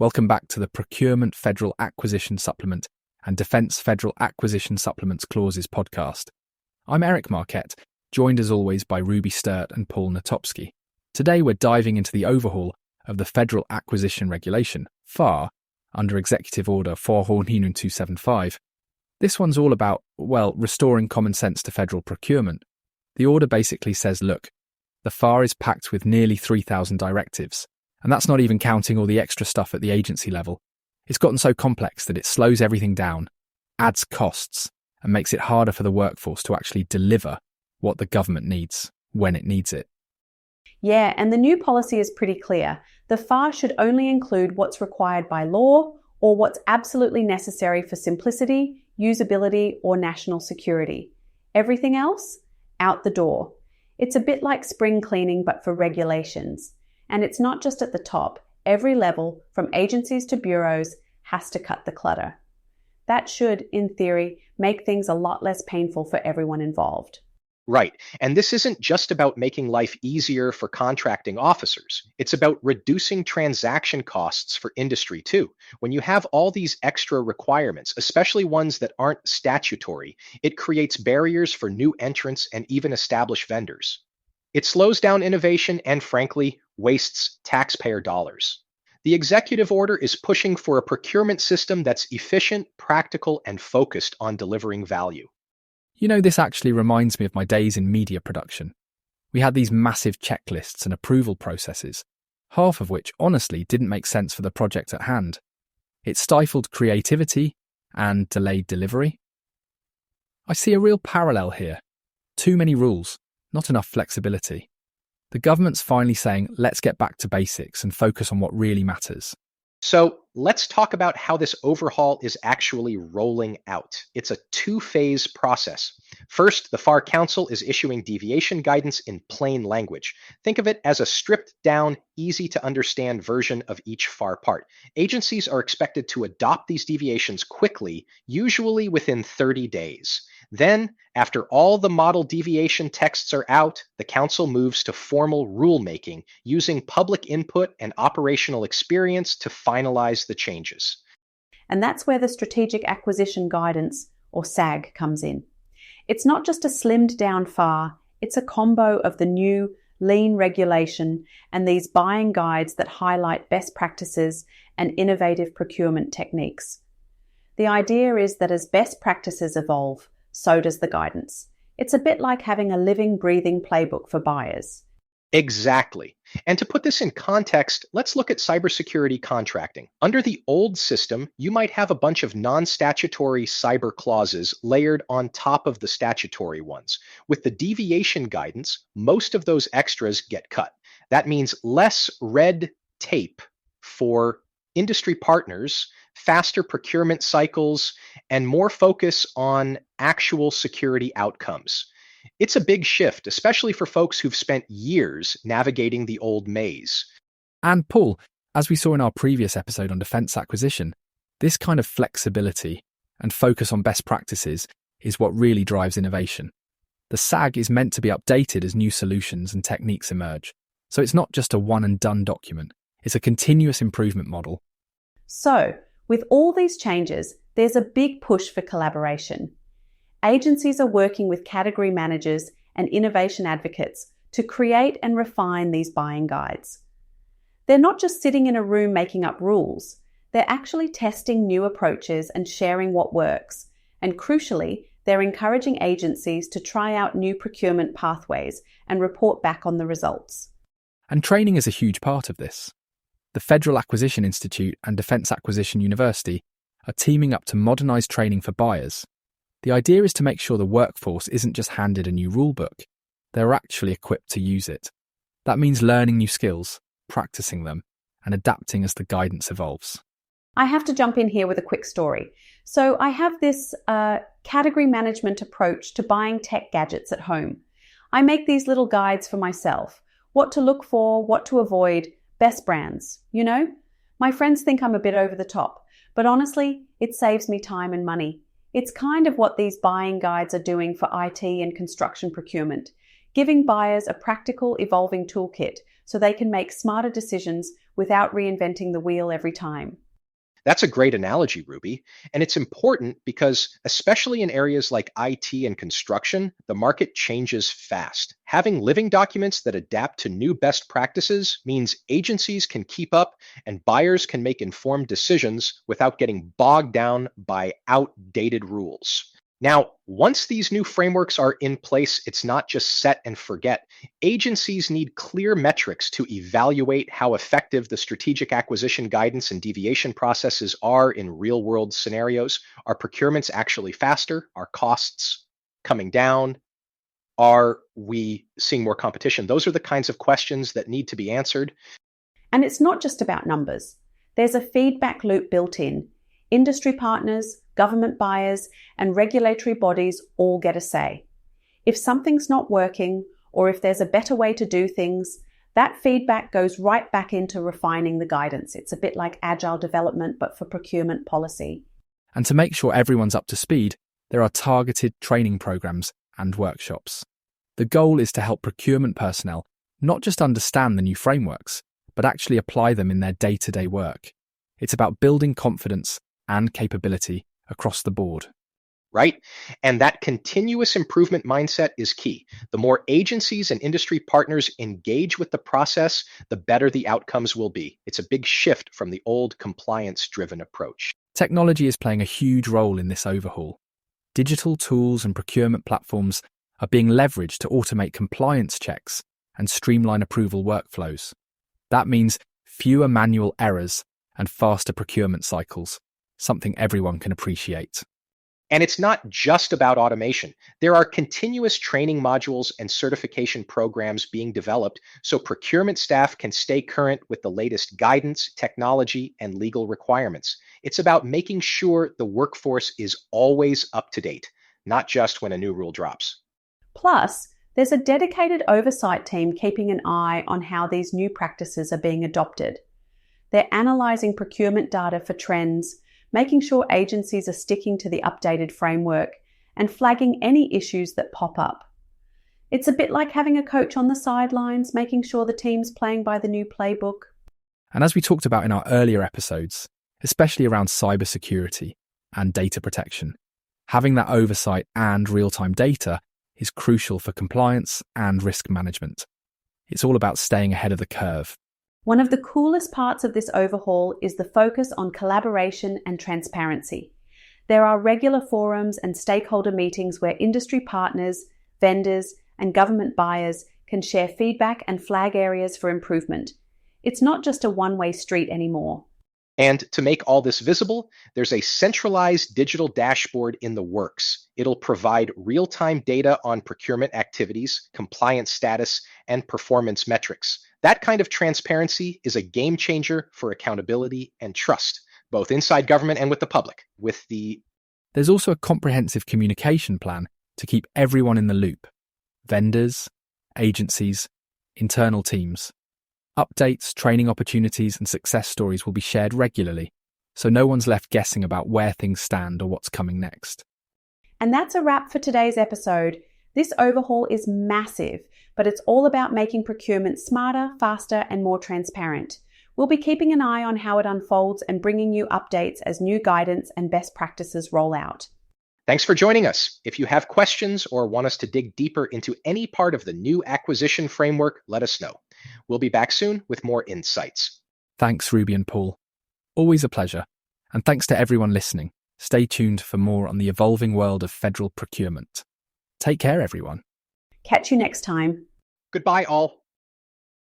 Welcome back to the Procurement Federal Acquisition Supplement and Defence Federal Acquisition Supplements Clauses podcast. I'm Eric Marquette, joined as always by Ruby Sturt and Paul Natopsky. Today we're diving into the overhaul of the Federal Acquisition Regulation, FAR, under Executive Order 275. This one's all about, restoring common sense to federal procurement. The order basically says, look, the FAR is packed with nearly 3,000 directives, and that's not even counting all the extra stuff at the agency level. It's gotten so complex that it slows everything down, adds costs, and makes it harder for the workforce to actually deliver what the government needs when it needs it. Yeah, and the new policy is pretty clear. The FAR should only include what's required by law or what's absolutely necessary for simplicity, usability, or national security. Everything else? Out the door. It's a bit like spring cleaning but for regulations. And it's not just at the top. Every level, from agencies to bureaus, has to cut the clutter. That should, in theory, make things a lot less painful for everyone involved. Right. And this isn't just about making life easier for contracting officers. It's about reducing transaction costs for industry too. When you have all these extra requirements, especially ones that aren't statutory, it creates barriers for new entrants and even established vendors. It slows down innovation and, frankly, wastes taxpayer dollars. The executive order is pushing for a procurement system that's efficient, practical, and focused on delivering value. You know, this actually reminds me of my days in media production. We had these massive checklists and approval processes, half of which honestly didn't make sense for the project at hand. It stifled creativity and delayed delivery. I see a real parallel here. Too many rules, not enough flexibility. The government's finally saying, let's get back to basics and focus on what really matters. So let's talk about how this overhaul is actually rolling out. It's a two-phase process. First, the FAR Council is issuing deviation guidance in plain language. Think of it as a stripped-down, easy-to-understand version of each FAR part. Agencies are expected to adopt these deviations quickly, usually within 30 days. Then, after all the model deviation texts are out, the Council moves to formal rulemaking, using public input and operational experience to finalize the changes. And that's where the Strategic Acquisition Guidance, or SAG, comes in. It's not just a slimmed-down FAR, it's a combo of the new lean regulation and these buying guides that highlight best practices and innovative procurement techniques. The idea is that as best practices evolve, so does the guidance. It's a bit like having a living, breathing playbook for buyers. Exactly. And to put this in context, let's look at cybersecurity contracting. Under the old system, you might have a bunch of non-statutory cyber clauses layered on top of the statutory ones. With the deviation guidance, most of those extras get cut. That means less red tape for industry partners, faster procurement cycles, and more focus on actual security outcomes. It's a big shift, especially for folks who've spent years navigating the old maze. And Paul, as we saw in our previous episode on defence acquisition, this kind of flexibility and focus on best practices is what really drives innovation. The SAG is meant to be updated as new solutions and techniques emerge. So it's not just a one-and-done document. It's a continuous improvement model. So, with all these changes, there's a big push for collaboration. Agencies are working with category managers and innovation advocates to create and refine these buying guides. They're not just sitting in a room making up rules, they're actually testing new approaches and sharing what works. And crucially, they're encouraging agencies to try out new procurement pathways and report back on the results. And training is a huge part of this. The Federal Acquisition Institute and Defence Acquisition University are teaming up to modernise training for buyers. The idea is to make sure the workforce isn't just handed a new rulebook, they're actually equipped to use it. That means learning new skills, practicing them, and adapting as the guidance evolves. I have to jump in here with a quick story. So I have this category management approach to buying tech gadgets at home. I make these little guides for myself. What to look for, what to avoid, best brands, you know? My friends think I'm a bit over the top, but honestly, it saves me time and money. It's kind of what these buying guides are doing for IT and construction procurement. giving buyers a practical, evolving toolkit so they can make smarter decisions without reinventing the wheel every time. That's a great analogy, Ruby. And it's important because, especially in areas like IT and construction, the market changes fast. Having living documents that adapt to new best practices means agencies can keep up and buyers can make informed decisions without getting bogged down by outdated rules. Now, once these new frameworks are in place, it's not just set and forget. Agencies need clear metrics to evaluate how effective the strategic acquisition guidance and deviation processes are in real world scenarios. Are procurements actually faster? Are costs coming down? Are we seeing more competition? Those are the kinds of questions that need to be answered. And it's not just about numbers. There's a feedback loop built in. Industry partners, government buyers, and regulatory bodies all get a say. If something's not working, or if there's a better way to do things, that feedback goes right back into refining the guidance. It's a bit like agile development, but for procurement policy. And to make sure everyone's up to speed, there are targeted training programs and workshops. The goal is to help procurement personnel not just understand the new frameworks, but actually apply them in their day-to-day work. It's about building confidence and capability across the board. Right? And that continuous improvement mindset is key. The more agencies and industry partners engage with the process, the better the outcomes will be. It's a big shift from the old compliance-driven approach. Technology is playing a huge role in this overhaul. Digital tools and procurement platforms are being leveraged to automate compliance checks and streamline approval workflows. That means fewer manual errors and faster procurement cycles, something everyone can appreciate. And it's not just about automation. There are continuous training modules and certification programs being developed so procurement staff can stay current with the latest guidance, technology, and legal requirements. It's about making sure the workforce is always up to date, not just when a new rule drops. Plus, there's a dedicated oversight team keeping an eye on how these new practices are being adopted. They're analysing procurement data for trends, making sure agencies are sticking to the updated framework, and flagging any issues that pop up. It's a bit like having a coach on the sidelines, making sure the team's playing by the new playbook. And as we talked about in our earlier episodes, especially around cybersecurity and data protection, having that oversight and real-time data is crucial for compliance and risk management. It's all about staying ahead of the curve. One of the coolest parts of this overhaul is the focus on collaboration and transparency. There are regular forums and stakeholder meetings where industry partners, vendors, and government buyers can share feedback and flag areas for improvement. It's not just a one-way street anymore. And to make all this visible, there's a centralized digital dashboard in the works. It'll provide real-time data on procurement activities, compliance status, and performance metrics. That kind of transparency is a game changer for accountability and trust, both inside government and with the public. There's also a comprehensive communication plan to keep everyone in the loop. Vendors, agencies, internal teams. Updates, training opportunities, and success stories will be shared regularly, so no one's left guessing about where things stand or what's coming next. And that's a wrap for today's episode. This overhaul is massive, but it's all about making procurement smarter, faster, and more transparent. We'll be keeping an eye on how it unfolds and bringing you updates as new guidance and best practices roll out. Thanks for joining us. If you have questions or want us to dig deeper into any part of the new acquisition framework, let us know. We'll be back soon with more insights. Thanks, Ruby and Paul. Always a pleasure. And thanks to everyone listening. Stay tuned for more on the evolving world of federal procurement. Take care, everyone. Catch you next time. Goodbye, all.